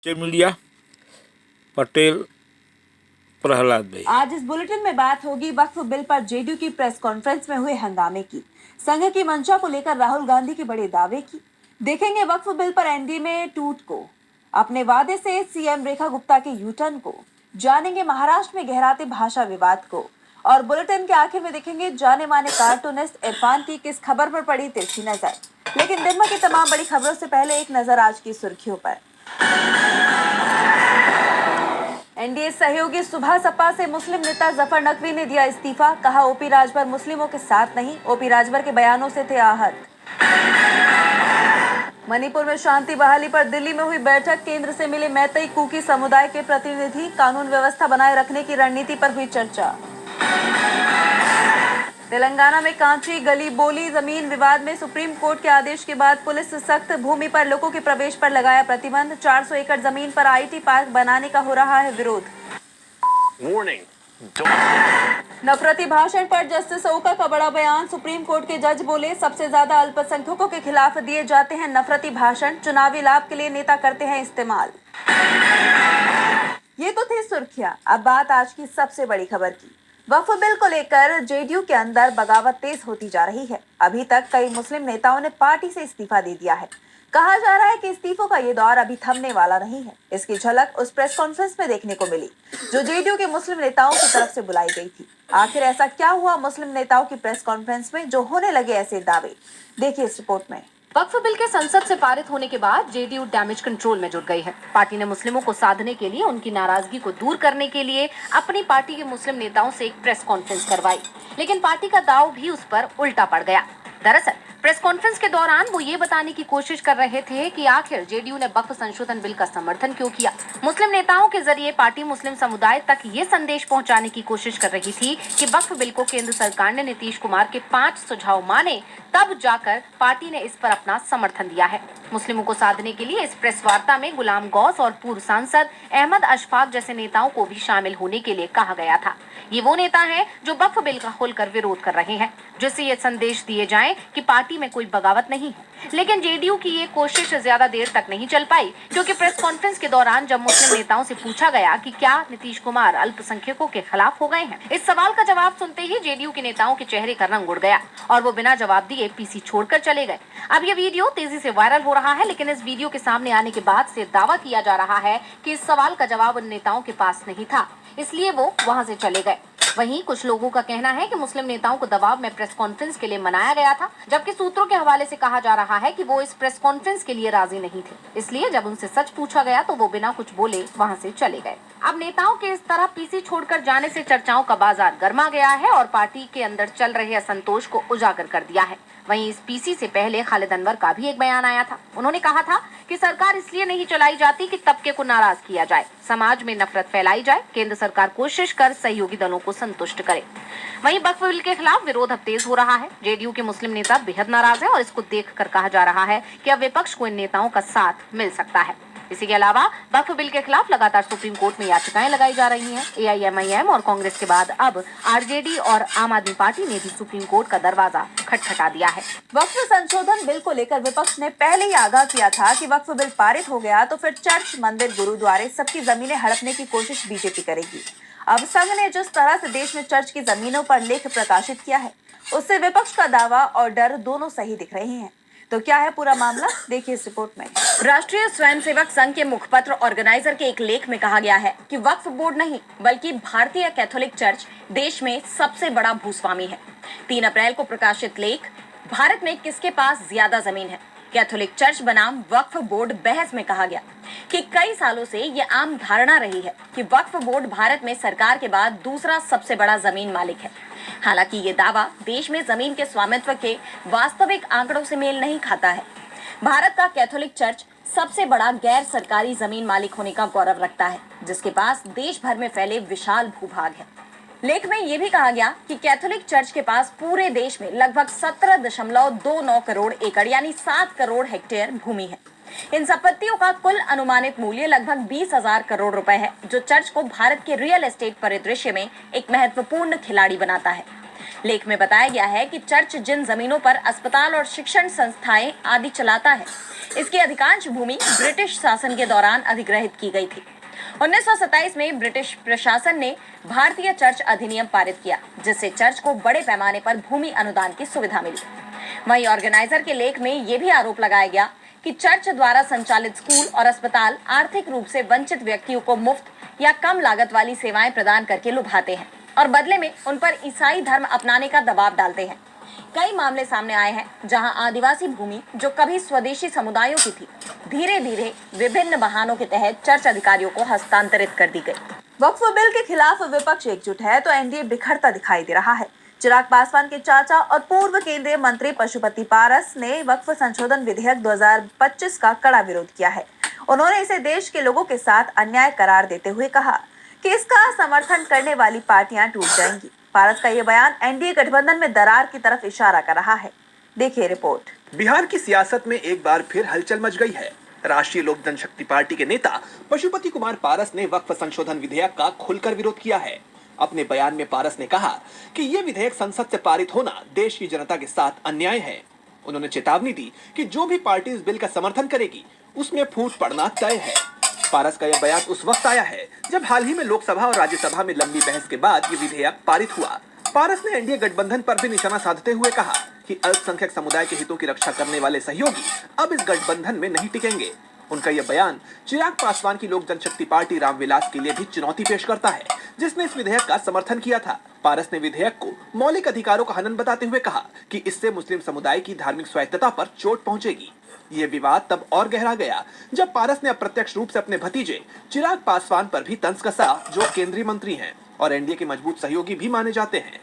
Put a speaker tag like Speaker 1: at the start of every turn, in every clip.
Speaker 1: Social media Patel Prahlad भाई।
Speaker 2: आज इस बुलेटिन में बात होगी वक्फ बिल पर जेडीयू की प्रेस कॉन्फ्रेंस में हुए हंगामे की, संघ की मंशा को लेकर राहुल गांधी के बड़े दावे की। देखेंगे वक्फ बिल पर एनडीए में टूट को, अपने वादे से सीएम रेखा गुप्ता के यू टर्न को, जानेंगे महाराष्ट्र में गहराते भाषा विवाद को, और बुलेटिन के आखिर में देखेंगे जाने माने कार्टूनिस्ट इरफान की किस खबर पर पड़ी तिरछी नजर। लेकिन दिन भर की तमाम बड़ी खबरों से पहले एक नजर आज की सुर्खियों पर। एनडीए सहयोगी सुबह सपा से मुस्लिम नेता जफर नकवी ने दिया इस्तीफा, कहा ओपी राजभर मुस्लिमों के साथ नहीं, ओपी राजभर के बयानों से थे आहत। मणिपुर में शांति बहाली पर दिल्ली में हुई बैठक, केंद्र से मिले मैतई कुकी समुदाय के प्रतिनिधि, कानून व्यवस्था बनाए रखने की रणनीति पर हुई चर्चा। तेलंगाना में कांची गली बोली जमीन विवाद में सुप्रीम कोर्ट के आदेश के बाद पुलिस सख्त, भूमि पर लोगों के प्रवेश पर लगाया प्रतिबंध, 400 एकड़ जमीन पर आईटी पार्क बनाने का हो रहा है विरोध। नफरती भाषण पर जस्टिस ओका का बड़ा बयान, सुप्रीम कोर्ट के जज बोले सबसे ज्यादा अल्पसंख्यकों के खिलाफ दिए जाते हैं नफरती भाषण, चुनावी लाभ के लिए नेता करते हैं इस्तेमाल। ये तो थी सुर्खियां, अब बात आज की सबसे बड़ी खबर की। वक्फ बिल को लेकर जेडीयू के अंदर बगावत तेज होती जा रही है। अभी तक कई मुस्लिम नेताओं ने पार्टी से इस्तीफा दे दिया है। कहा जा रहा है कि इस्तीफों का ये दौर अभी थमने वाला नहीं है। इसकी झलक उस प्रेस कॉन्फ्रेंस में देखने को मिली जो जेडीयू के मुस्लिम नेताओं की तरफ से बुलाई गई थी। आखिर ऐसा क्या हुआ मुस्लिम नेताओं की प्रेस कॉन्फ्रेंस में जो होने लगे ऐसे दावे, देखिए इस रिपोर्ट में।
Speaker 3: वक्फ बिल के संसद से पारित होने के बाद जेडीयू डैमेज कंट्रोल में जुट गई है। पार्टी ने मुस्लिमों को साधने के लिए, उनकी नाराजगी को दूर करने के लिए अपनी पार्टी के मुस्लिम नेताओं से एक प्रेस कॉन्फ्रेंस करवाई, लेकिन पार्टी का दाव भी उस पर उल्टा पड़ गया। दरअसल प्रेस कॉन्फ्रेंस के दौरान वो ये बताने की कोशिश कर रहे थे कि आखिर जेडीयू ने वक्फ संशोधन बिल का समर्थन क्यों किया। मुस्लिम नेताओं के जरिए पार्टी मुस्लिम समुदाय तक ये संदेश पहुंचाने की कोशिश कर रही थी कि वक्फ बिल को केंद्र सरकार ने नीतीश कुमार के 5 सुझाव माने, तब जाकर पार्टी ने इस पर अपना समर्थन दिया है। मुस्लिमों को साधने के लिए इस प्रेस वार्ता में गुलाम गौस और पूर्व सांसद अहमद अशफाक जैसे नेताओं को भी शामिल होने के लिए कहा गया था। ये वो नेता हैं जो वक्फ बिल का खुलकर विरोध कर रहे हैं, जिससे ये संदेश दिए जाएं कि पार्टी में कोई बगावत नहीं है। लेकिन जेडीयू की ये कोशिश ज्यादा देर तक नहीं चल पाई, क्योंकि प्रेस कॉन्फ्रेंस के दौरान जब मुस्लिम नेताओं से पूछा गया कि क्या नीतीश कुमार अल्पसंख्यकों के खिलाफ हो गए हैं, इस सवाल का जवाब सुनते ही जेडीयू के नेताओं के चेहरे का रंग उड़ गया और वो बिना जवाब दिए पीसी छोड़कर चले गए। अब ये वीडियो तेजी से वायरल हो रहा है, लेकिन इस वीडियो के सामने आने के बाद से दावा किया जा रहा है कि इस सवाल का जवाब उन नेताओं के पास नहीं था, इसलिए वो वहां से चले गए। वहीं कुछ लोगों का कहना है कि मुस्लिम नेताओं को दबाव में प्रेस कॉन्फ्रेंस के लिए मनाया गया था, जबकि सूत्रों के हवाले से कहा जा रहा है कि वो इस प्रेस कॉन्फ्रेंस के लिए राजी नहीं थे, इसलिए जब उनसे सच पूछा गया तो वो बिना कुछ बोले वहां से चले गए। अब नेताओं के इस तरह पीसी छोड़कर जाने से चर्चाओं का बाजार गर्मा गया है और पार्टी के अंदर चल रहे असंतोष को उजागर कर दिया है। वहीं इस पीसी से पहले खालिद अनवर का भी एक बयान आया था। उन्होंने कहा था कि सरकार इसलिए नहीं चलाई जाती कि तबके को नाराज किया जाए, समाज में नफरत फैलाई जाए, केंद्र सरकार कोशिश कर सहयोगी दलों को संतुष्ट करे। वहीं वक्फ बिल के खिलाफ विरोध अब तेज हो रहा है। जेडीयू के मुस्लिम नेता बेहद नाराज है और इसको देखकर कहा जा रहा है कि अब विपक्ष को इन नेताओं का साथ मिल सकता है। इसी के अलावा वक्फ बिल के खिलाफ लगातार सुप्रीम कोर्ट में याचिकाएं लगाई जा रही हैं। एआईएमआईएम और कांग्रेस के बाद अब आरजेडी और आम आदमी पार्टी ने भी सुप्रीम कोर्ट का दरवाजा खटखटा दिया है।
Speaker 2: वक्फ संशोधन बिल को लेकर विपक्ष ने पहले ही आगाह किया था कि वक्फ बिल पारित हो गया तो फिर चर्च, मंदिर, गुरुद्वारे सबकी जमीनें हड़पने की कोशिश बीजेपी करेगी। अब संघ ने जिस तरह से देश में चर्च की जमीनों पर लेख प्रकाशित किया है, उससे विपक्ष का दावा और डर दोनों सही दिख रहे हैं। तो क्या है पूरा मामला, देखिए इस रिपोर्ट में।
Speaker 3: राष्ट्रीय स्वयंसेवक संघ के मुखपत्र ऑर्गेनाइजर के एक लेख में कहा गया है कि वक्फ बोर्ड नहीं बल्कि भारतीय कैथोलिक चर्च देश में सबसे बड़ा भूस्वामी है। 3 अप्रैल को प्रकाशित लेख, भारत में किसके पास ज्यादा जमीन है, कैथोलिक चर्च बनाम वक्फ बोर्ड बहस में कहा गया कि कई सालों से ये आम धारणा रही है कि वक्फ बोर्ड भारत में सरकार के बाद दूसरा सबसे बड़ा जमीन मालिक है। हालांकि ये दावा देश में जमीन के स्वामित्व के वास्तविक आंकड़ों से मेल नहीं खाता है। भारत का कैथोलिक चर्च सबसे बड़ा गैर सरकारी जमीन मालिक होने का गौरव रखता है, जिसके पास देश भर में फैले विशाल भूभाग है। लेख में यह भी कहा गया कि कैथोलिक चर्च के पास पूरे देश में लगभग 17.29 करोड़ एकड़ यानी 7 करोड़ हेक्टेयर भूमि है। इन संपत्तियों का कुल अनुमानित मूल्य लगभग 20,000 करोड़ रुपए है, जो चर्च को भारत के रियल एस्टेट परिदृश्य में एक महत्वपूर्ण खिलाड़ी बनाता है।
Speaker 4: लेख में बताया गया है कि चर्च जिन जमीनों पर अस्पताल और शिक्षण संस्थाएं आदि चलाता है, इसकी अधिकांश भूमि ब्रिटिश शासन के दौरान अधिग्रहित की गई थी। 1927 में ब्रिटिश प्रशासन ने भारतीय चर्च अधिनियम पारित किया, जिससे चर्च को बड़े पैमाने पर भूमि अनुदान की सुविधा मिली। वहीं ऑर्गेनाइजर के लेख में यह भी आरोप लगाया गया कि चर्च द्वारा संचालित स्कूल और अस्पताल आर्थिक रूप से वंचित व्यक्तियों को मुफ्त या कम लागत वाली सेवाएं प्रदान करके लुभाते हैं और बदले में उन पर ईसाई धर्म अपनाने का दबाव डालते हैं। कई मामले सामने आए हैं जहां आदिवासी भूमि जो कभी स्वदेशी समुदायों की थी, धीरे धीरे विभिन्न बहानों के तहत चर्च अधिकारियों को हस्तांतरित कर दी गई।
Speaker 2: वक्फ बिल के खिलाफ विपक्ष एकजुट है तो एनडीए बिखरता दिखाई दे रहा है। चिराग पासवान के चाचा और पूर्व केंद्रीय मंत्री पशुपति पारस ने वक्फ संशोधन विधेयक 2025 का कड़ा विरोध किया है। उन्होंने इसे देश के लोगों के साथ अन्याय करार देते हुए कहा कि इसका समर्थन करने वाली पार्टियां टूट जाएंगी। पारस का ये बयान एनडीए गठबंधन में दरार की तरफ इशारा कर रहा है। देखिए रिपोर्ट।
Speaker 5: बिहार की सियासत में एक बार फिर हलचल मच गई है। राष्ट्रीय लोक जनशक्ति पार्टी के नेता पशुपति कुमार पारस ने वक्फ संशोधन विधेयक का खुलकर विरोध किया है। अपने बयान में पारस ने कहा कि ये विधेयक संसद से पारित होना देश की जनता के साथ अन्याय है। उन्होंने चेतावनी दी कि जो भी पार्टी इस बिल का समर्थन करेगी उसमें फूट पड़ना तय है। पारस का यह बयान उस वक्त आया है जब हाल ही में लोकसभा और राज्यसभा में लंबी बहस के बाद ये विधेयक पारित हुआ। पारस ने एनडीए गठबंधन पर भी निशाना साधते हुए कहा कि अल्पसंख्यक समुदाय के हितों की रक्षा करने वाले सहयोगी अब इस गठबंधन में नहीं टिकेंगे। उनका यह बयान चिराग पासवान की लोक जनशक्ति पार्टी रामविलास के लिए भी चुनौती पेश करता है, जिसने इस विधेयक का समर्थन किया था। पारस ने विधेयक को मौलिक अधिकारों का हनन बताते हुए कहा कि इससे मुस्लिम समुदाय की धार्मिक स्वायत्तता पर चोट पहुंचेगी। ये विवाद तब और गहरा गया जब पारस ने अप्रत्यक्ष रूप से अपने भतीजे चिराग पासवान पर भी तंज कसा, जो केंद्रीय मंत्री हैं और एनडीए के मजबूत सहयोगी भी माने जाते हैं।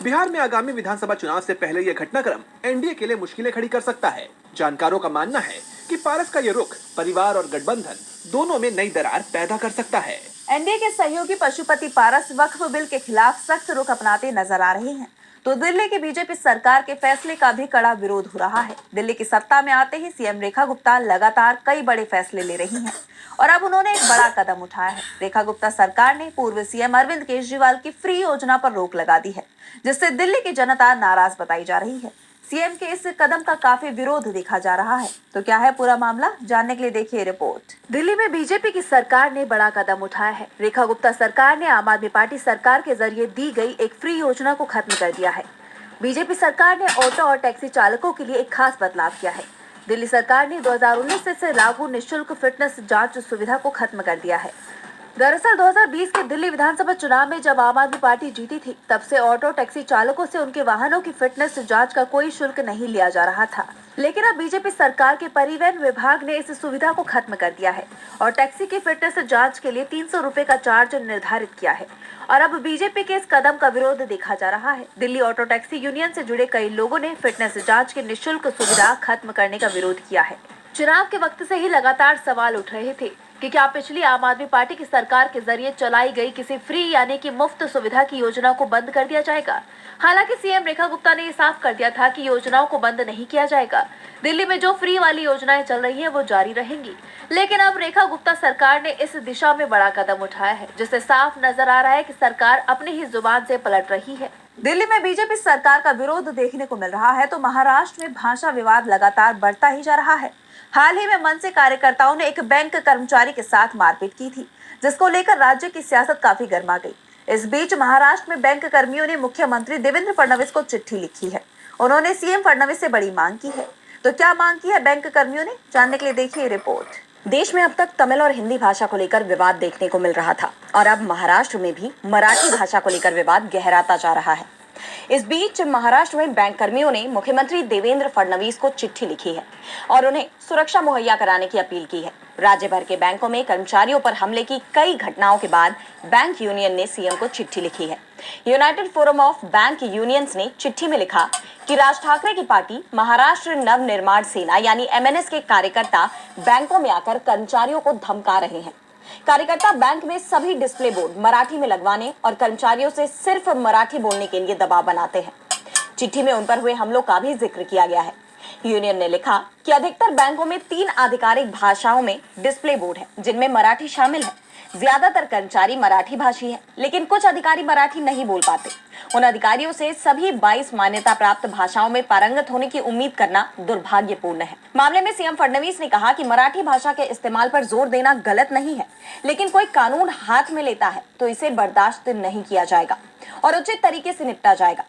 Speaker 5: बिहार में आगामी विधानसभा चुनाव से पहले यह घटनाक्रम एनडीए के लिए मुश्किलें खड़ी कर सकता है। जानकारों का मानना है कि पारस का यह रुख परिवार और गठबंधन दोनों में नई दरार पैदा कर सकता है।
Speaker 2: एनडीए के सहयोगी पशुपति पारस वक्फ बिल के खिलाफ सख्त रुख अपनाते नजर आ रहे हैं, तो दिल्ली की बीजेपी सरकार के फैसले का भी कड़ा विरोध हो रहा है। दिल्ली की सत्ता में आते ही सीएम रेखा गुप्ता लगातार कई बड़े फैसले ले रही हैं और अब उन्होंने एक बड़ा कदम उठाया है। रेखा गुप्ता सरकार ने पूर्व सीएम अरविंद केजरीवाल की फ्री योजना पर रोक लगा दी है, जिससे दिल्ली की जनता नाराज बताई जा रही है। सीएम के इस कदम का काफी विरोध देखा जा रहा है। तो क्या है पूरा मामला, जानने के लिए देखिए रिपोर्ट। दिल्ली में बीजेपी की सरकार ने बड़ा कदम उठाया है। रेखा गुप्ता सरकार ने आम आदमी पार्टी सरकार के जरिए दी गई एक फ्री योजना को खत्म कर दिया है। बीजेपी सरकार ने ऑटो और टैक्सी चालकों के लिए एक खास बदलाव किया है। दिल्ली सरकार ने 2019 से लागू निःशुल्क फिटनेस जांच सुविधा को खत्म कर दिया है। दरअसल 2020 के दिल्ली विधानसभा चुनाव में जब आम आदमी पार्टी जीती थी, तब से ऑटो टैक्सी चालकों से उनके वाहनों की फिटनेस जांच का कोई शुल्क नहीं लिया जा रहा था। लेकिन अब बीजेपी सरकार के परिवहन विभाग ने इस सुविधा को खत्म कर दिया है और टैक्सी की फिटनेस जांच के लिए 300 रुपए का चार्ज निर्धारित किया है। और अब बीजेपी के इस कदम का विरोध देखा जा रहा है। दिल्ली ऑटो टैक्सी यूनियन से जुड़े कई लोगों ने फिटनेस जांच की निःशुल्क सुविधा खत्म करने का विरोध किया है। चुनाव के वक्त से ही लगातार सवाल उठ रहे थे कि क्या पिछली आम आदमी पार्टी की सरकार के जरिए चलाई गई किसी फ्री यानी कि मुफ्त सुविधा की योजना को बंद कर दिया जाएगा। हालांकि सीएम रेखा गुप्ता ने ये साफ कर दिया था कि योजनाओं को बंद नहीं किया जाएगा। दिल्ली में जो फ्री वाली योजनाएं चल रही हैं वो जारी रहेंगी। लेकिन अब रेखा गुप्ता सरकार ने इस दिशा में बड़ा कदम उठाया है, जिससे साफ नजर आ रहा है कि सरकार अपनी ही जुबान से पलट रही है। दिल्ली में बीजेपी सरकार का विरोध देखने को मिल रहा है तो महाराष्ट्र में भाषा विवाद लगातार बढ़ता ही जा रहा है। हाल ही में मनसे कार्यकर्ताओं ने एक बैंक कर्मचारी के साथ मारपीट की थी, जिसको लेकर राज्य की सियासत काफी गर्मा गई। इस बीच महाराष्ट्र में बैंक कर्मियों ने मुख्यमंत्री देवेंद्र फडणवीस को चिट्ठी लिखी है। उन्होंने सीएम फडणवीस से बड़ी मांग की है। तो क्या मांग की है बैंक कर्मियों ने, जानने के लिए देखिए रिपोर्ट।
Speaker 4: देश में अब तक तमिल और हिंदी भाषा को लेकर विवाद देखने को मिल रहा था और अब महाराष्ट्र में भी मराठी भाषा को लेकर विवाद गहराता जा रहा है। इस बीच महाराष्ट्र में बैंक कर्मियों ने मुख्यमंत्री देवेंद्र फडणवीस को चिट्ठी लिखी है और उन्हें सुरक्षा मुहैया कराने की अपील की है। राज्य भर के बैंकों में कर्मचारियों पर हमले की कई घटनाओं के बाद बैंक यूनियन ने सीएम को चिट्ठी लिखी है। United forum of bank unions ने चिट्ठी में लिखा कि राज ठाकरे की पार्टी महाराष्ट्र नव निर्माण सेना यानी एमएनएस के कार्यकर्ता बैंकों में आकर कर्मचारियों को धमका रहे हैं। कार्यकर्ता बैंक में सभी डिस्प्ले बोर्ड मराठी में लगवाने और कर्मचारियों से सिर्फ मराठी बोलने के लिए दबाव बनाते हैं। चिट्ठी में उन पर हुए हमलों का भी जिक्र किया गया है। यूनियन ने लिखा कि अधिकतर बैंकों में 3 आधिकारिक भाषाओं में डिस्प्ले बोर्ड है, जिनमें मराठी शामिल है। ज्यादातर कर्मचारी मराठी भाषी हैं, लेकिन कुछ अधिकारी मराठी नहीं बोल पाते। उन अधिकारियों से सभी 22 मान्यता प्राप्त भाषाओं में पारंगत होने की उम्मीद करना दुर्भाग्यपूर्ण है। मामले में सीएम फडणवीस ने कहा कि मराठी भाषा के इस्तेमाल पर जोर देना गलत नहीं है, लेकिन कोई कानून हाथ में लेता है तो इसे बर्दाश्त नहीं किया जाएगा और उचित तरीके से निपटा जाएगा।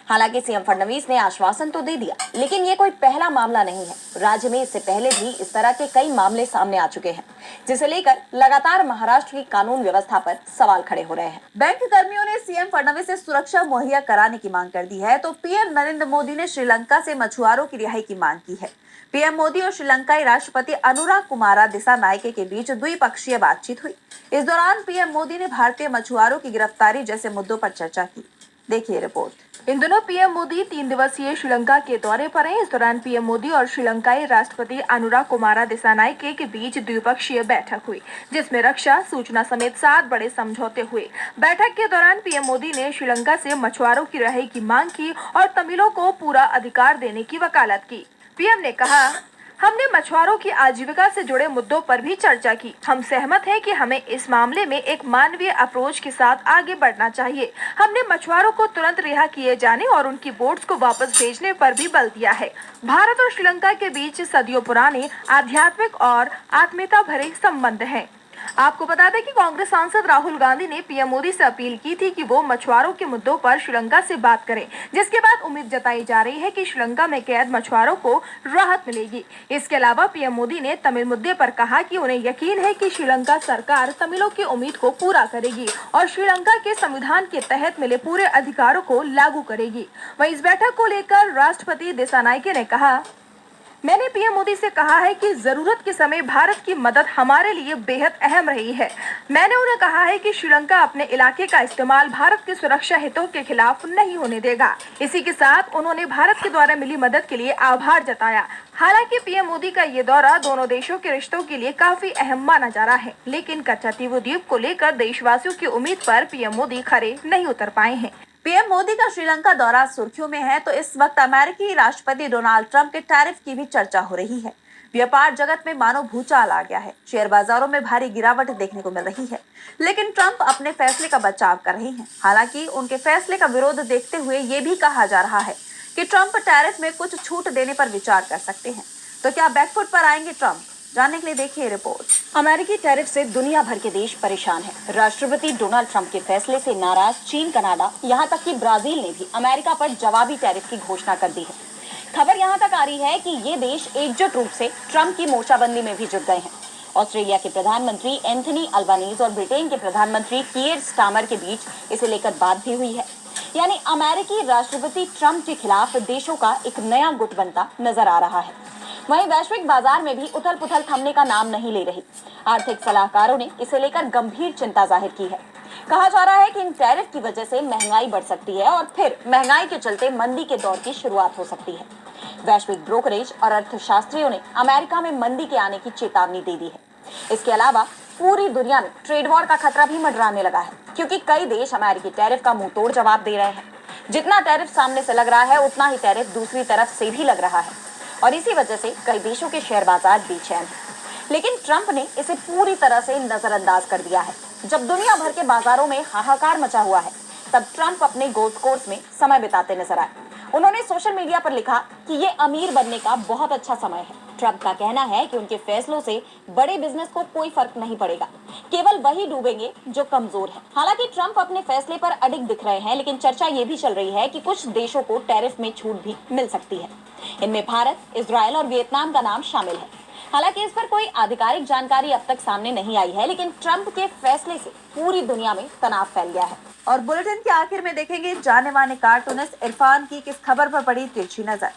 Speaker 4: हालांकि सीएम फडणवीस ने आश्वासन तो दे दिया, लेकिन ये कोई पहला मामला नहीं है। राज्य में इससे पहले भी इस तरह के कई मामले सामने आ चुके हैं, जिसे लेकर लगातार महाराष्ट्र की कानून व्यवस्था पर सवाल खड़े हो रहे हैं।
Speaker 2: बैंक कर्मियों ने सीएम फडणवीस से सुरक्षा मुहैया कराने की मांग कर दी है, तो पीएम नरेंद्र मोदी ने श्रीलंका से मछुआरों की रिहाई की मांग की है। पीएम मोदी और श्रीलंकाई राष्ट्रपति अनुराग कुमारा दिसानायके के बीच द्विपक्षीय बातचीत हुई। इस दौरान पीएम मोदी ने भारतीय मछुआरों की गिरफ्तारी जैसे मुद्दों पर चर्चा की। देखिए रिपोर्ट।
Speaker 6: इन दिनों पीएम मोदी 3 दिवसीय श्रीलंका के दौरे पर हैं। इस दौरान पीएम मोदी और श्रीलंकाई राष्ट्रपति अनुराग कुमारा दिसानायके के बीच द्विपक्षीय बैठक हुई, जिसमें रक्षा, सूचना समेत 7 बड़े समझौते हुए। बैठक के दौरान पीएम मोदी ने श्रीलंका से मछुआरों की रिहाई की मांग की और तमिलों को पूरा अधिकार देने की वकालत की। पीएम ने कहा, हमने मछुआरों की आजीविका से जुड़े मुद्दों पर भी चर्चा की। हम सहमत हैं कि हमें इस मामले में एक मानवीय अप्रोच के साथ आगे बढ़ना चाहिए। हमने मछुआरों को तुरंत रिहा किए जाने और उनकी बोट्स को वापस भेजने पर भी बल दिया है। भारत और श्रीलंका के बीच सदियों पुराने आध्यात्मिक और आत्मीयता भरे संबंध हैं। आपको बता दें कि कांग्रेस सांसद राहुल गांधी ने पीएम मोदी से अपील की थी कि वो मछुआरों के मुद्दों पर श्रीलंका से बात करें, जिसके बाद उम्मीद जताई जा रही है कि श्रीलंका में कैद मछुआरों को राहत मिलेगी। इसके अलावा पीएम मोदी ने तमिल मुद्दे पर कहा कि उन्हें यकीन है कि श्रीलंका सरकार तमिलों की उम्मीद को पूरा करेगी और श्रीलंका के संविधान के तहत मिले पूरे अधिकारों को लागू करेगी। वहीं इस बैठक को लेकर राष्ट्रपति दिसानायके ने कहा, मैंने पीएम मोदी से कहा है कि जरूरत के समय भारत की मदद हमारे लिए बेहद अहम रही है। मैंने उन्हें कहा है कि श्रीलंका अपने इलाके का इस्तेमाल भारत के सुरक्षा हितों के खिलाफ नहीं होने देगा। इसी के साथ उन्होंने भारत के द्वारा मिली मदद के लिए आभार जताया। हालांकि पीएम मोदी का ये दौरा दोनों देशों के रिश्तों के लिए काफी अहम माना जा रहा है, लेकिन कच्चातीव द्वीप को लेकर देशवासियों की उम्मीद पर पीएम मोदी खरे नहीं उतर पाए हैं।
Speaker 2: पीएम मोदी का श्रीलंका दौरा सुर्खियों में है, तो इस वक्त अमेरिकी राष्ट्रपति डोनाल्ड ट्रंप के टैरिफ की भी चर्चा हो रही है। व्यापार जगत में मानो भूचाल आ गया है। शेयर बाजारों में भारी गिरावट देखने को मिल रही है, लेकिन ट्रंप अपने फैसले का बचाव कर रहे हैं। हालांकि उनके फैसले का विरोध देखते हुए ये भी कहा जा रहा है कि ट्रंप टैरिफ में कुछ छूट देने पर विचार कर सकते हैं। तो क्या बैकफुट पर आएंगे ट्रंप? जानने के लिए देखिए रिपोर्ट।
Speaker 4: अमेरिकी टैरिफ से दुनिया भर के देश परेशान हैं। राष्ट्रपति डोनाल्ड ट्रंप के फैसले से नाराज चीन, कनाडा, यहाँ तक कि ब्राजील ने भी अमेरिका पर जवाबी टैरिफ की घोषणा कर दी है। खबर यहाँ तक आ रही है कि ये देश एकजुट रूप से ट्रंप की मोर्चाबंदी में भी जुट गए हैं। ऑस्ट्रेलिया के प्रधानमंत्री एंथनी अल्बानीज और ब्रिटेन के प्रधानमंत्री कीयर स्टारमर के बीच इसे लेकर बात भी हुई है। यानी अमेरिकी राष्ट्रपति ट्रंप के खिलाफ देशों का एक नया गुट बनता नजर आ रहा है। वहीं वैश्विक बाजार में भी उथल पुथल थमने का नाम नहीं ले रही। आर्थिक सलाहकारों ने इसे लेकर गंभीर चिंता जाहिर की है। कहा जा रहा है कि इन टैरिफ की वजह से महंगाई बढ़ सकती है और फिर महंगाई के चलते मंदी के दौर की शुरुआत हो सकती है। वैश्विक ब्रोकरेज और अर्थशास्त्रियों ने अमेरिका में मंदी के आने की चेतावनी दे दी है। इसके अलावा पूरी दुनिया में ट्रेड वॉर का खतरा भी मंडराने लगा है, क्योंकि कई देश अमेरिकी टैरिफ का मुंहतोड़ जवाब दे रहे हैं। जितना टैरिफ सामने से लग रहा है, उतना ही टैरिफ दूसरी तरफ से भी लग रहा है और इसी वजह से कई देशों के शेयर बाजार बेचैन हैं। लेकिन ट्रंप ने इसे पूरी तरह से नजरअंदाज कर दिया है। जब दुनिया भर के बाजारों में हाहाकार मचा हुआ है, तब ट्रंप अपने गोल्फ कोर्स में समय बिताते नजर आए। उन्होंने सोशल मीडिया पर लिखा कि ये अमीर बनने का बहुत अच्छा समय है। ट्रंप का कहना है कि उनके फैसलों से बड़े बिजनेस को कोई फर्क नहीं पड़ेगा, केवल वही डूबेंगे जो कमजोर है। हालांकि ट्रंप अपने फैसले पर अडिग दिख रहे हैं, लेकिन चर्चा ये भी चल रही है कि कुछ देशों को टैरिफ में छूट भी मिल सकती है। इनमें भारत, इजराइल और वियतनाम का नाम शामिल है। हालांकि इस पर कोई आधिकारिक जानकारी अब तक सामने नहीं आई है, लेकिन ट्रंप के फैसले से पूरी दुनिया में तनाव फैल गया है।
Speaker 2: और बुलेटिन के आखिर में देखेंगे जाने माने कार्टूनिस्ट इरफान की किस खबर पर पड़ी तिरछी नजर।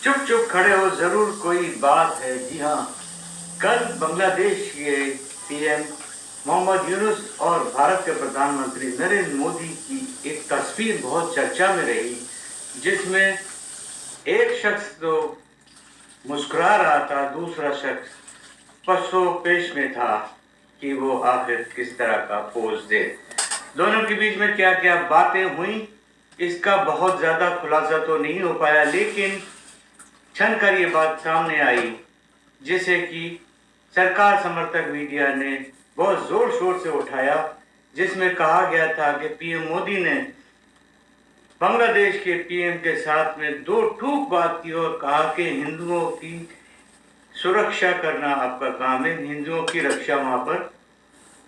Speaker 7: चुप चुप खड़े हो, जरूर कोई बात है। जी हाँ, कल बांग्लादेश के पीएम मोहम्मद यूनुस और भारत के प्रधानमंत्री नरेंद्र मोदी की एक तस्वीर बहुत चर्चा में रही, जिसमें एक शख्स तो मुस्कुरा रहा था, दूसरा शख्स पसो पेश में था कि वो आखिर किस तरह का पोज दे। दोनों के बीच में क्या क्या बातें हुई, इसका बहुत ज़्यादा खुलासा तो नहीं हो पाया, लेकिन क्षण कर ये बात सामने आई जिसे कि सरकार समर्थक मीडिया ने बहुत जोर शोर से उठाया, जिसमें कहा गया था कि पीएम मोदी ने बांग्लादेश के पीएम के साथ में दो टूक बात की और कहा कि हिंदुओं की सुरक्षा करना आपका काम है, हिंदुओं की रक्षा वहां पर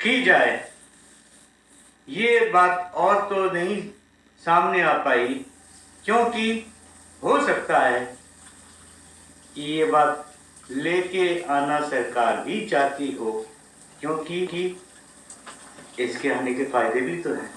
Speaker 7: की जाए। ये बात और तो नहीं सामने आ पाई, क्योंकि हो सकता है कि ये बात लेके आना सरकार भी चाहती हो, क्योंकि इसके आने के फायदे भी तो हैं।